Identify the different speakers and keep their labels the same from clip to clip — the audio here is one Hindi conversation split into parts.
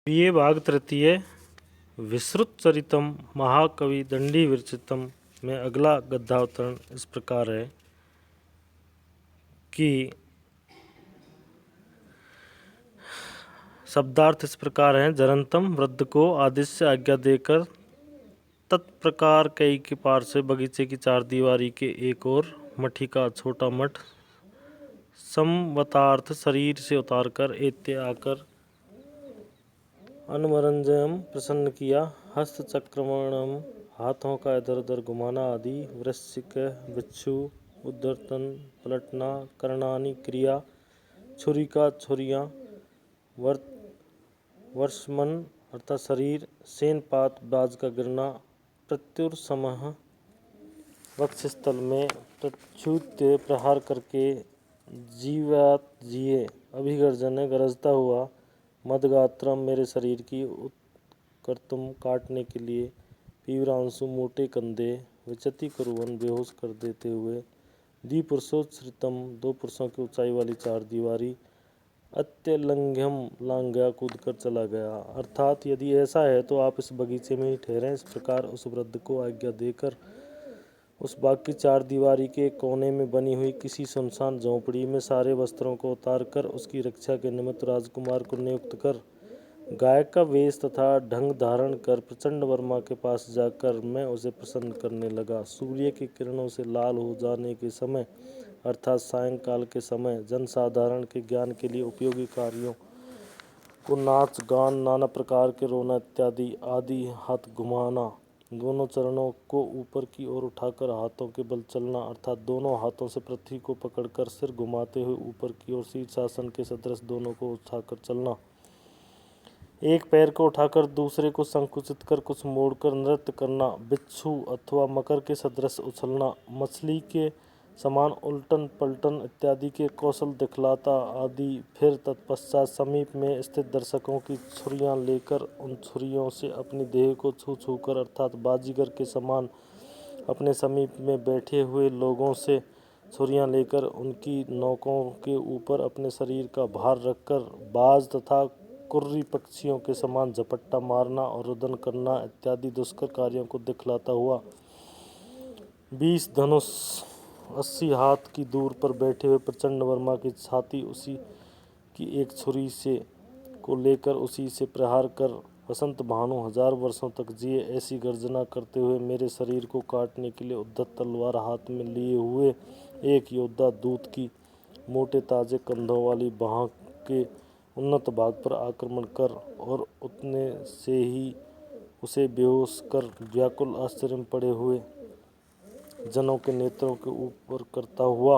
Speaker 1: ये भाग तृतीय विश्रुतचरितम महाकवि दंडी विरचितम में अगला गद्यावतरण इस प्रकार है कि शब्दार्थ इस प्रकार हैं। जरंतम वृद्ध को आदिश्य आज्ञा देकर तत्प्रकार कई के पार से बगीचे की चार दीवारी के एक और मठी का छोटा मठ समवतार्थ शरीर से उतारकर एत्य आकर अनमरंजयम प्रसन्न किया। हस्त चक्रमणम हाथों का इधर उधर घुमाना आदि वृश्चिक बिच्छू उद्धर्तन पलटना करणानी क्रिया छुरी का छुरियाँ वर्षमन अर्थात शरीर सेनपात बाज का गिरना प्रत्युर समह वक्षस्थल में प्रच्युत प्रहार करके जीवात जिए अभिगर्जन गरजता हुआ मदगात्रम मेरे शरीर की उत्कर्तुम काटने के लिए पीवरांशु मोटे कंधे विचति कुरुवन बेहोश कर देते हुए द्विपुरुषोत्सृतम दो पुरुषों की ऊंचाई वाली चार दीवारी अत्यलंघ्यम लांघ्या कूद कर चला गया। अर्थात यदि ऐसा है तो आप इस बगीचे में ही ठहरें। इस प्रकार उस वृद्ध को आज्ञा देकर उस बाग की चार दीवारी के कोने में बनी हुई किसी सुनसान झोंपड़ी में सारे वस्त्रों को उतार कर उसकी रक्षा के निमित्त राजकुमार को नियुक्त कर गायक का वेश तथा ढंग धारण कर प्रचंड वर्मा के पास जाकर मैं उसे प्रसन्न करने लगा। सूर्य की किरणों से लाल हो जाने के समय अर्थात सायंकाल के समय जनसाधारण के ज्ञान के लिए उपयोगी कार्यों को नाच गान नाना प्रकार के रोना इत्यादि आदि हाथ घुमाना दोनों चरणों को ऊपर की ओर उठाकर हाथों के बल चलना अर्थात दोनों हाथों से पृथ्वी को पकड़कर सिर घुमाते हुए ऊपर की ओर शीर्षासन के सदृश दोनों को उठाकर चलना एक पैर को उठाकर दूसरे को संकुचित कर कुछ मोड़कर नृत्य करना बिच्छू अथवा मकर के सदृश उछलना मछली के समान उल्टन पलटन इत्यादि के कौशल दिखलाता आदि फिर तत्पश्चात समीप में स्थित दर्शकों की छुरियां लेकर उन छुरियों से अपनी देह को छू छू कर अर्थात बाजीगर के समान अपने समीप में बैठे हुए लोगों से छुरियां लेकर उनकी नोकों के ऊपर अपने शरीर का भार रखकर बाज तथा कुर्री पक्षियों के समान झपट्टा मारना और रुदन करना इत्यादि दुष्कर कार्यों को दिखलाता हुआ 20 धनुष 80 हाथ की दूर पर बैठे हुए प्रचंड वर्मा की छाती उसी की एक छुरी से को लेकर उसी से प्रहार कर वसंत भानु 1000 वर्षों तक जिए ऐसी गर्जना करते हुए मेरे शरीर को काटने के लिए उद्धत तलवार हाथ में लिए हुए एक योद्धा दूत की मोटे ताजे कंधों वाली बाह के उन्नत भाग पर आक्रमण कर और उतने से ही उसे बेहोश कर व्याकुल आश्चर्य में पड़े हुए जनों के नेत्रों के ऊपर करता हुआ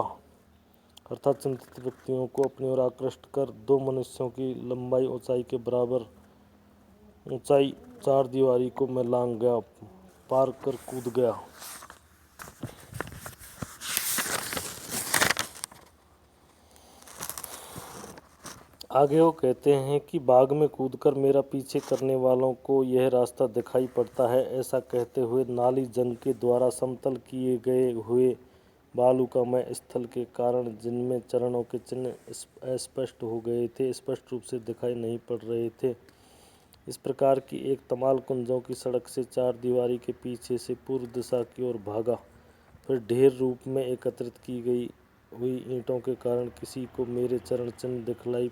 Speaker 1: अर्थात चिंतित व्यक्तियों को अपनी ओर आकृष्ट कर 2 मनुष्यों की लंबाई ऊंचाई के बराबर ऊंचाई चार दीवारी को मैं लांघ गया पार कर कूद गया। आगे वो कहते हैं कि बाग में कूदकर मेरा पीछे करने वालों को यह रास्ता दिखाई पड़ता है। ऐसा कहते हुए नाली जंग के द्वारा समतल किए गए हुए बालू का मैं स्थल के कारण जिनमें चरणों के चिन्ह अस्पष्ट हो गए थे स्पष्ट रूप से दिखाई नहीं पड़ रहे थे। इस प्रकार की एक तमाल कुंजों की सड़क से चार दीवारी के पीछे से पूर्व दिशा की ओर भागा। फिर ढेर रूप में एकत्रित की गई हुई ईंटों के कारण किसी को मेरे चरण चिन्ह दिखलाई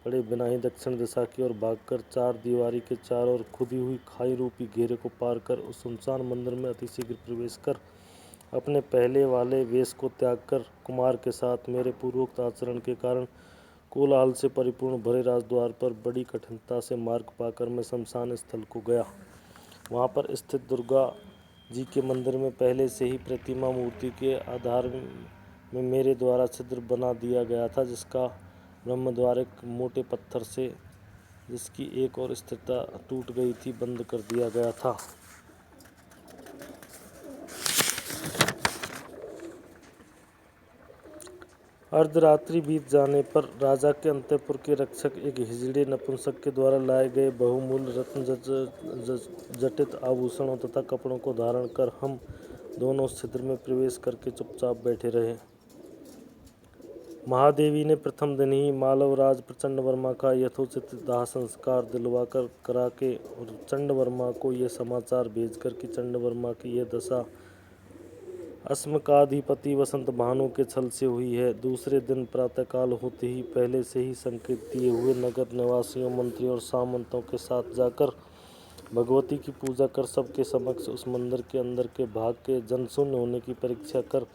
Speaker 1: पड़े बिना ही दक्षिण दिशा की ओर भागकर चार दीवारी के चारों ओर खुदी हुई खाई रूपी घेरे को पार कर उस सुनसान मंदिर में अतिशीघ्र प्रवेश कर अपने पहले वाले वेश को त्याग कर कुमार के साथ मेरे पूर्वोक्त आचरण के कारण कोलाहल से परिपूर्ण भरे राजद्वार पर बड़ी कठिनता से मार्ग पाकर मैं शमशान स्थल को गया। वहाँ पर स्थित दुर्गा जी के मंदिर में पहले से ही प्रतिमा मूर्ति के आधार में मेरे द्वारा छिद्र बना दिया गया था जिसका ब्रह्मद्वार एक मोटे पत्थर से जिसकी एक और स्थिरता टूट गई थी बंद कर दिया गया था। अर्धरात्रि बीत जाने पर राजा के अंतःपुर के रक्षक एक हिजड़े नपुंसक के द्वारा लाए गए बहुमूल्य रत्न जटित आभूषणों तथा कपड़ों को धारण कर हम दोनों छिद्र में प्रवेश करके चुपचाप बैठे रहे। महादेवी ने प्रथम दिन ही मालवराज प्रचंड वर्मा का यथोचित दाह संस्कार दिलवाकर करा के और चंड वर्मा को यह समाचार भेजकर कि चंड वर्मा की यह दशा अस्मकाधिपति वसंत भानु के छल से हुई है। दूसरे दिन प्रातःकाल होते ही पहले से ही संकेत दिए हुए नगर निवासियों, मंत्रियों और सामंतों के साथ जाकर भगवती की पूजा कर सबके समक्ष उस मंदिर के अंदर के भाग के जनशून्य होने की परीक्षा कर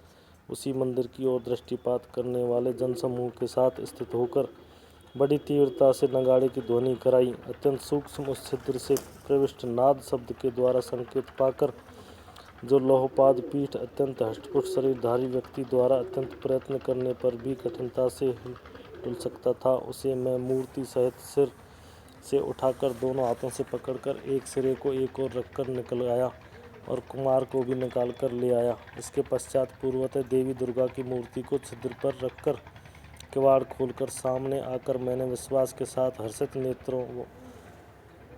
Speaker 1: उसी मंदिर की ओर दृष्टिपात करने वाले जनसमूह के साथ स्थित होकर बड़ी तीव्रता से नगाड़े की ध्वनि कराई। अत्यंत सूक्ष्म उस छिद्र से प्रविष्ट नाद शब्द के द्वारा संकेत पाकर जो लौहपाद पीठ अत्यंत हष्टपुष्ट शरीरधारी व्यक्ति द्वारा अत्यंत प्रयत्न करने पर भी कठिनता से ही टूट सकता था, उसे मैं मूर्ति सहित सिर से उठाकर दोनों हाथों से पकड़कर एक सिरे को एक ओर रखकर निकल आया और कुमार को भी निकाल कर ले आया। इसके पश्चात पूर्वतः देवी दुर्गा की मूर्ति को छिद्र पर रखकर किवाड़ खोलकर सामने आकर मैंने विश्वास के साथ हर्षित नेत्रों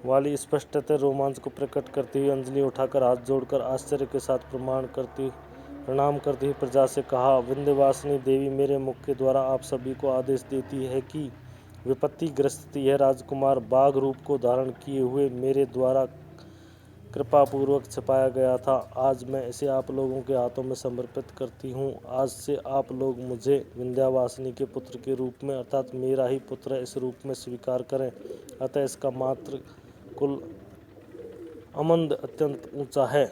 Speaker 1: वाली स्पष्टतः रोमांच को प्रकट करती हुई अंजलि उठाकर हाथ जोड़कर आश्चर्य के साथ प्रणाम करती हुई प्रजा से कहा, विंध्यवासिनी देवी मेरे मुख के द्वारा आप सभी को आदेश देती है कि विपत्तिग्रस्त यह राजकुमार बाघ रूप को धारण किए हुए मेरे द्वारा कृपापूर्वक छिपाया गया था। आज मैं इसे आप लोगों के हाथों में समर्पित करती हूँ। आज से आप लोग मुझे विंध्यवासिनी के पुत्र के रूप में अर्थात मेरा ही पुत्र इस रूप में स्वीकार करें। अतः इसका मात्र कुल अमंद अत्यंत ऊंचा है।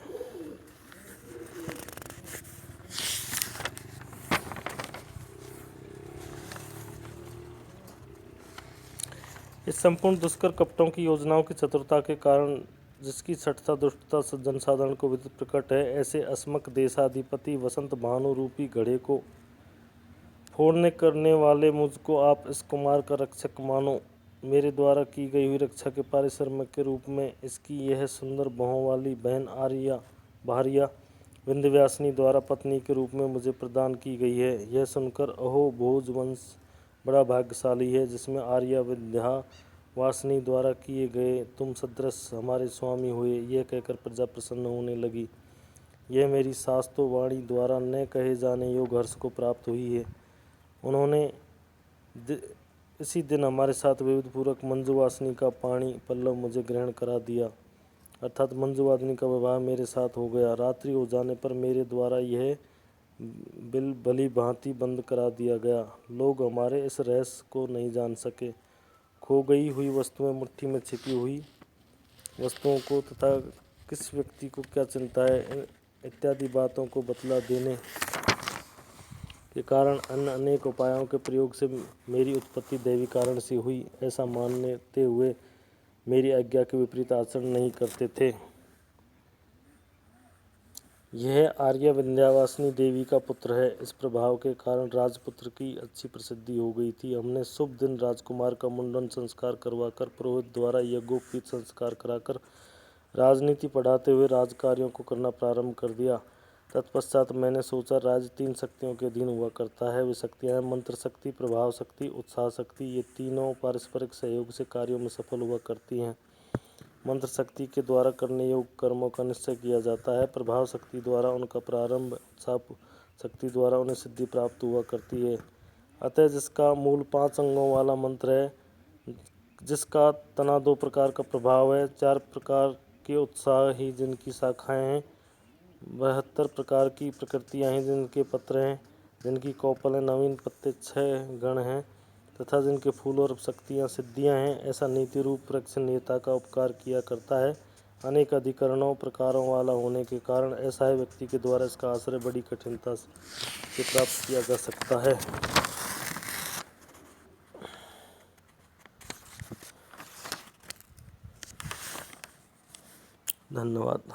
Speaker 1: इस संपूर्ण दुष्कर कपटों की योजनाओं की चतुरता के कारण जिसकी सठता दुष्टता जनसाधारण को विदित प्रकट है, ऐसे अस्मक देशाधिपति वसंत भानु रूपी घड़े को फोड़ने करने वाले मुझको आप इस कुमार का रक्षक मानो। मेरे द्वारा की गई हुई रक्षा के पारिश्रमिक के रूप में इसकी यह सुंदर भौहों वाली बहन भारिया विंध्यवासिनी द्वारा पत्नी के रूप में मुझे प्रदान की गई है। यह सुनकर अहो भोज वंश बड़ा भाग्यशाली है जिसमें आर्या विंध्यवासिनी द्वारा किए गए तुम सदृश हमारे स्वामी हुए। यह कहकर प्रजा प्रसन्न होने लगी। यह मेरी सास तो वाणी द्वारा न कहे जाने योग्य हर्ष को प्राप्त हुई है। उन्होंने इसी दिन हमारे साथ विधिपूर्वक मंजुवासिनी का पाणी पल्लव मुझे ग्रहण करा दिया, अर्थात मंजुवासिनी का विवाह मेरे साथ हो गया। रात्रि हो जाने पर मेरे द्वारा यह बिल भली भांति बंद करा दिया गया। लोग हमारे इस रहस्य को नहीं जान सके। खो गई हुई वस्तुएं, मुट्ठी में छिपी हुई वस्तुओं को तथा किस व्यक्ति को क्या चिंता है इत्यादि बातों को बतला देने के कारण अन्य अनेक उपायों के प्रयोग से मेरी उत्पत्ति दैवी कारण से हुई ऐसा मानते हुए मेरी आज्ञा के विपरीत आचरण नहीं करते थे। यह आर्य विंध्यवासिनी देवी का पुत्र है। इस प्रभाव के कारण राजपुत्र की अच्छी प्रसिद्धि हो गई थी। हमने शुभ दिन राजकुमार का मुंडन संस्कार करवाकर पुरोहित द्वारा यज्ञोपवीत संस्कार कराकर राजनीति पढ़ाते हुए राजकार्यों को करना प्रारंभ कर दिया। तत्पश्चात मैंने सोचा, राज्य 3 शक्तियों के अधीन हुआ करता है। वे शक्तियाँ मंत्र शक्ति, प्रभाव शक्ति, उत्साह शक्ति। ये तीनों पारस्परिक सहयोग से कार्यों में सफल हुआ करती हैं। मंत्र शक्ति के द्वारा करने योग्य कर्मों का निश्चय किया जाता है। प्रभाव शक्ति द्वारा उनका प्रारंभ, उत्साह शक्ति द्वारा उन्हें सिद्धि प्राप्त हुआ करती है। अतः जिसका मूल 5 अंगों वाला मंत्र है, जिसका तना 2 प्रकार का प्रभाव है, 4 प्रकार के उत्साह ही जिनकी शाखाएं हैं, 72 प्रकार की प्रकृतियां हैं जिनके पत्र हैं, जिनकी कौपलें नवीन पत्ते 6 गण हैं तथा जिनके फूल और शक्तियां सिद्धियां हैं, ऐसा नीति रूप वृक्ष नेता का उपकार किया करता है। अनेक अधिकरणों प्रकारों वाला होने के कारण ऐसा है व्यक्ति के द्वारा इसका आश्रय बड़ी कठिनता से प्राप्त किया जा सकता है। धन्यवाद।